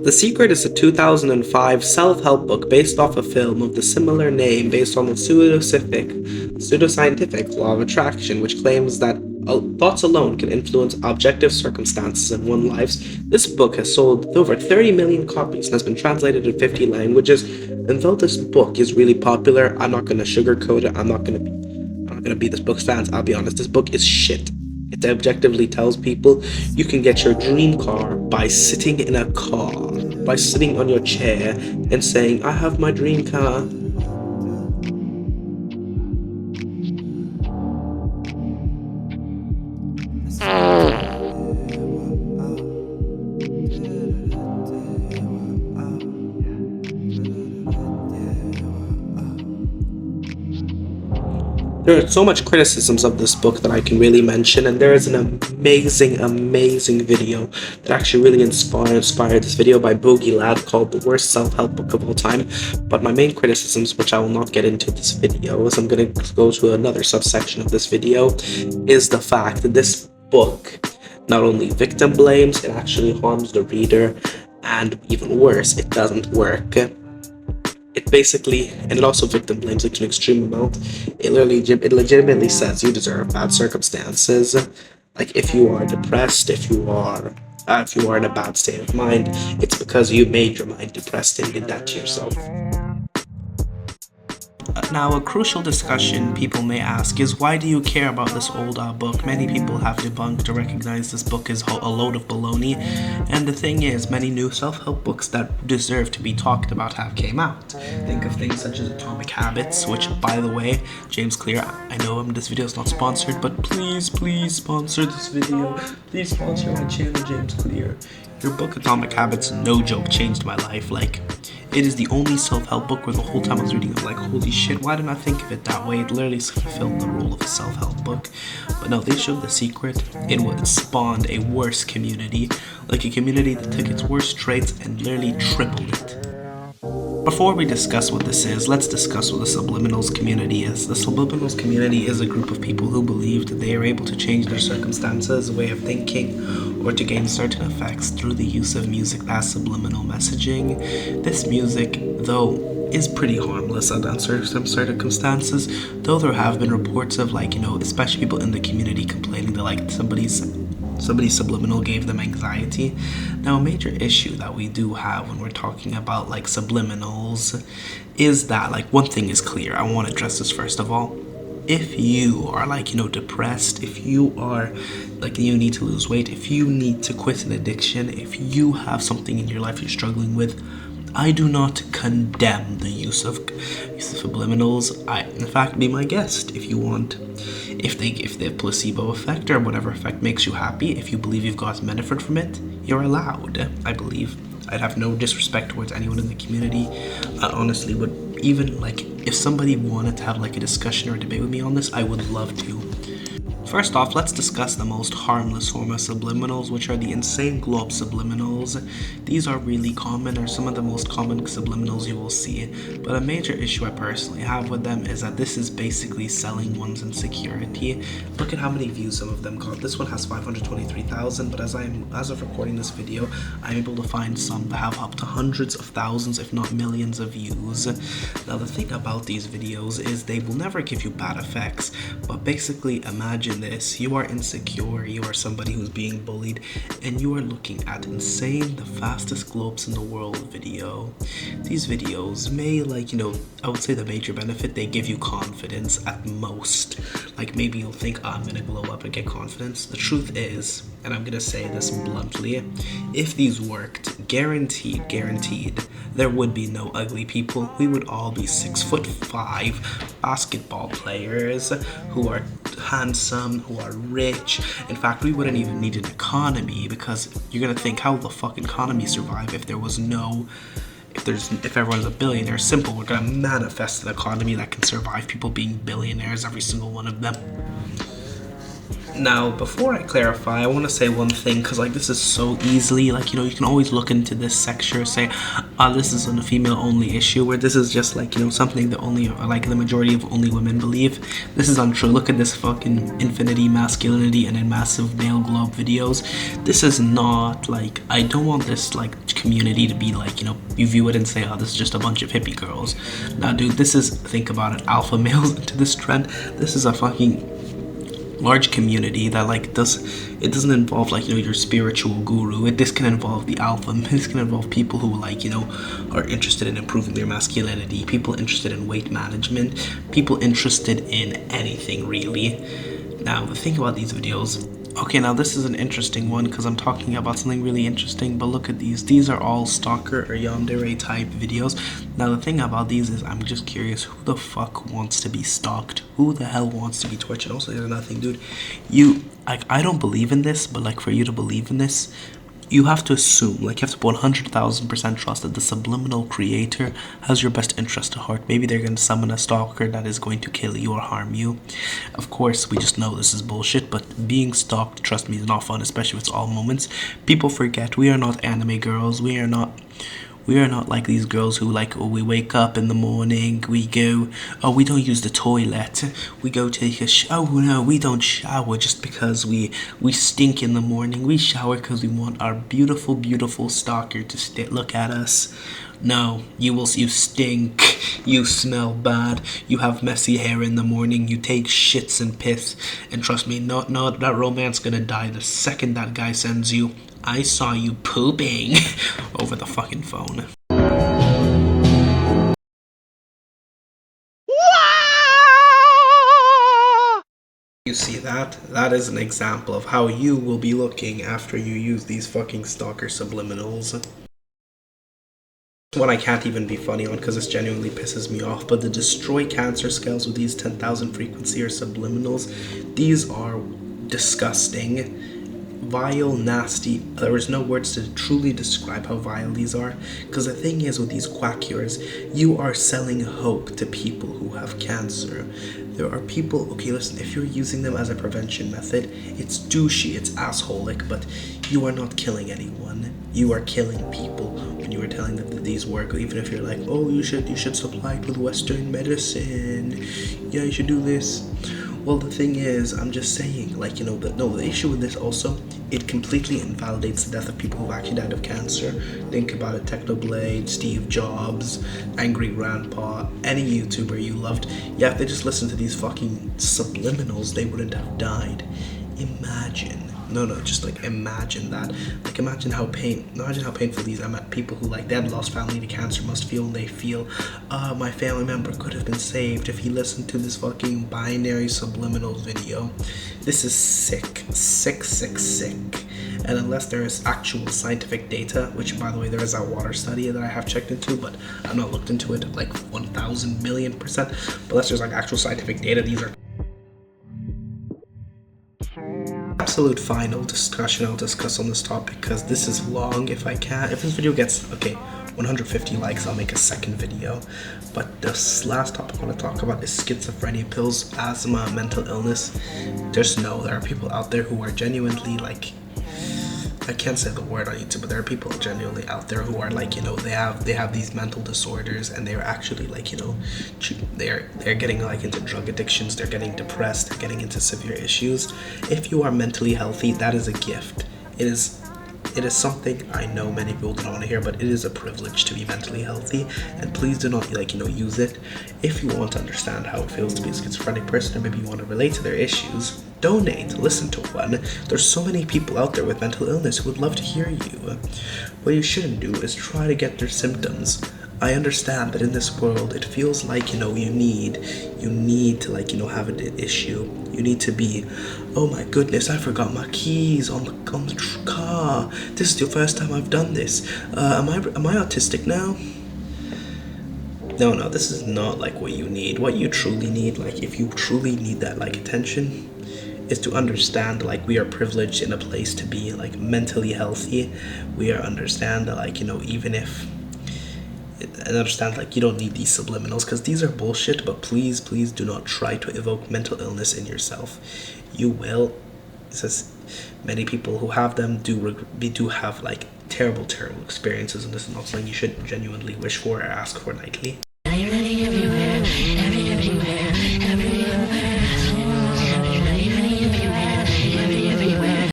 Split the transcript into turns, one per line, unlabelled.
The Secret is a 2005 self-help book based off a film of the similar name based on the pseudoscientific law of attraction, which claims that thoughts alone can influence objective circumstances in one's lives. This book has sold over 30 million copies and has been translated in 50 languages. And though this book is really popular, I'm not going to sugarcoat it. I'm not going to be this book's fans. I'll be honest, this book is shit. It objectively tells people you can get your dream car by sitting in a car, by sitting on your chair and saying, I have my dream car. There are so much criticisms of this book that I can really mention, and there is an amazing video that actually really inspired this video by Boogie Lad called The Worst Self-Help Book of All Time. But my main criticisms, which I will not get into this video, as I'm going to go to another subsection of this video, is the fact that this book not only victim blames, it actually harms the reader, and even worse, it doesn't work. And it also victim blames it to an extreme amount. It legitimately says you deserve bad circumstances. Like if you are depressed, if you are in a bad state of mind, it's because you made your mind depressed and did that to yourself. Now, a crucial discussion people may ask is, why do you care about this old book? Many people have debunked or recognized this book as a load of baloney, and the thing is, many new self-help books that deserve to be talked about have came out. Think of things such as Atomic Habits, which, by the way, James Clear, I know this video is not sponsored, but please sponsor this video. Please sponsor my channel, James Clear. Your book Atomic Habits, no joke, changed my life. It is the only self-help book where the whole time I was reading it, holy shit, why didn't I think of it that way? It literally fulfilled the role of a self-help book. But no, they showed The Secret. It spawned a worse community, a community that took its worst traits and literally tripled it. Before we discuss what this is, let's discuss what the Subliminals community is. The Subliminals community is a group of people who believe that they are able to change their circumstances, way of thinking, or to gain certain effects through the use of music that has subliminal messaging. This music, though, is pretty harmless under certain circumstances, though there have been reports of, especially people in the community complaining that, somebody's subliminal gave them anxiety. Now, a major issue that we do have when we're talking about subliminals is that one thing is clear. I want to address this first of all. If you are depressed, if you are you need to lose weight, if you need to quit an addiction, if you have something in your life you're struggling with, I do not condemn the use of subliminals. In fact, be my guest if you want. If the placebo effect or whatever effect makes you happy, if you believe you've got benefit from it, you're allowed. I believe. I'd have no disrespect towards anyone in the community. I honestly would. Even if somebody wanted to have a discussion or a debate with me on this, I would love to. First off, let's discuss the most harmless form of subliminals, which are the insane globe subliminals. These are really common, or some of the most common subliminals you will see, but a major issue I personally have with them is that this is basically selling one's insecurity. Look at how many views some of them got. This one has 523,000, but as of recording this video, I'm able to find some that have up to hundreds of thousands, if not millions of views. Now, the thing about these videos is they will never give you bad effects, but basically imagine this. You are insecure, you are somebody who's being bullied, and you are looking at Insane, the fastest globes in the world video. These videos may, I would say the major benefit, they give you confidence at most. Maybe you'll think, oh, I'm gonna glow up and get confidence. The truth is, and I'm gonna say this bluntly, if these worked, guaranteed, there would be no ugly people. We would all be 6'5" basketball players who are handsome, who are rich. In fact, we wouldn't even need an economy, because you're gonna think, how will the fuck economy survive if everyone's a billionaire? Simple, we're gonna manifest an economy that can survive people being billionaires, every single one of them. Now, before I clarify, I want to say one thing, because like this is so easily, like, you know, you can always look into this section, say, this is a female only issue, where this is just like, you know, something that only like the majority of only women believe. This is untrue. Look at this fucking infinity masculinity and in massive male globe videos. This is not like, I don't want this like community to be like, you know, you view it and say, oh, this is just a bunch of hippie girls. Now, dude, this is, think about it, alpha males into this trend. This is a fucking large community that like it doesn't involve like, you know, your spiritual guru. This can involve the alpha. This can involve people who like, you know, are interested in improving their masculinity, people interested in weight management, people interested in anything really. Now the thing about these videos, okay, now this is an interesting one because I'm talking about something really interesting, but look at these are all Stalker or yandere type videos. Now the thing about these is, I'm just curious, who the fuck wants to be stalked? Who the hell wants to be tortured? Also, there's nothing, dude, you, like, I don't believe in this, but like for you to believe in this, you have to assume, like you have to put 100,000% trust that the subliminal creator has your best interest at heart. Maybe they're going to summon a stalker that is going to kill you or harm you. Of course, we just know this is bullshit, but being stalked, trust me, is not fun, especially if it's all moments. People forget, we are not anime girls, we are not like these girls who like, oh, we wake up in the morning, we go, oh, we don't use the toilet, we go take a shower. Oh no, we don't shower just because we stink in the morning. We shower because we want our beautiful, beautiful stalker to look at us. No, you stink, you smell bad, you have messy hair in the morning, you take shits and piss, and trust me, no, that romance gonna die the second that guy sends you, I saw you pooping over the fucking phone. You see that? That is an example of how you will be looking after you use these fucking stalker subliminals. One I can't even be funny on because this genuinely pisses me off, but the destroy cancer scales with these 10,000 frequency or subliminals, these are disgusting, vile, nasty. There is no words to truly describe how vile these are, because the thing is with these quack cures, you are selling hope to people who have cancer. There are people, okay, listen, if you're using them as a prevention method, it's douchey, it's assholic, but you are not killing anyone. You are killing people when you are telling them that these work. Even if you're like, oh, you should supply it with Western medicine, yeah, you should do this. Well, the thing is, I'm just saying, like, you know, the issue with this also, it completely invalidates the death of people who've actually died of cancer. Think about it, Technoblade, Steve Jobs, Angry Grandpa, any YouTuber you loved. Yeah, if they just listened to these fucking subliminals, they wouldn't have died. Imagine. No, just like imagine that. Like imagine how painful these people who like they had lost family to cancer must feel, and they feel, my family member could have been saved if he listened to this fucking binary subliminals video. This is sick. And unless there is actual scientific data, which by the way there is a water study that I have checked into, but I've not looked into it like 1,000 million %. But unless there's like actual scientific data, these are absolute final discussion I'll discuss on this topic because this is long. If this video gets 150 likes, I'll make a second video. But this last topic I want to talk about is schizophrenia, pills, asthma, mental illness. There are people out there who are genuinely like, I can't say the word on YouTube, but there are people genuinely out there who are like, you know, they have these mental disorders, and they're actually like, you know, they're getting like into drug addictions, they're getting depressed, they're getting into severe issues. If you are mentally healthy, that is a gift. It is something I know many people don't want to hear, but it is a privilege to be mentally healthy, and please do not use it. If you want to understand how it feels to be a schizophrenic person, or maybe you want to relate to their issues, donate, listen to one. There's so many people out there with mental illness who would love to hear you. What you shouldn't do is try to get their symptoms. I understand that in this world it feels like, you need to have an issue. You need to be, oh my goodness, I forgot my keys on the car. This is the first time I've done this. Am I autistic now? No, this is not like what you need. What you truly need, like if you truly need that like attention, is to understand like we are privileged in a place to be like mentally healthy. We understand that like, even if, and understand like you don't need these subliminals because these are bullshit, but please do not try to evoke mental illness in yourself. You will, It says many people who have them do have like terrible experiences, and this is not something you should genuinely wish for or ask for nightly.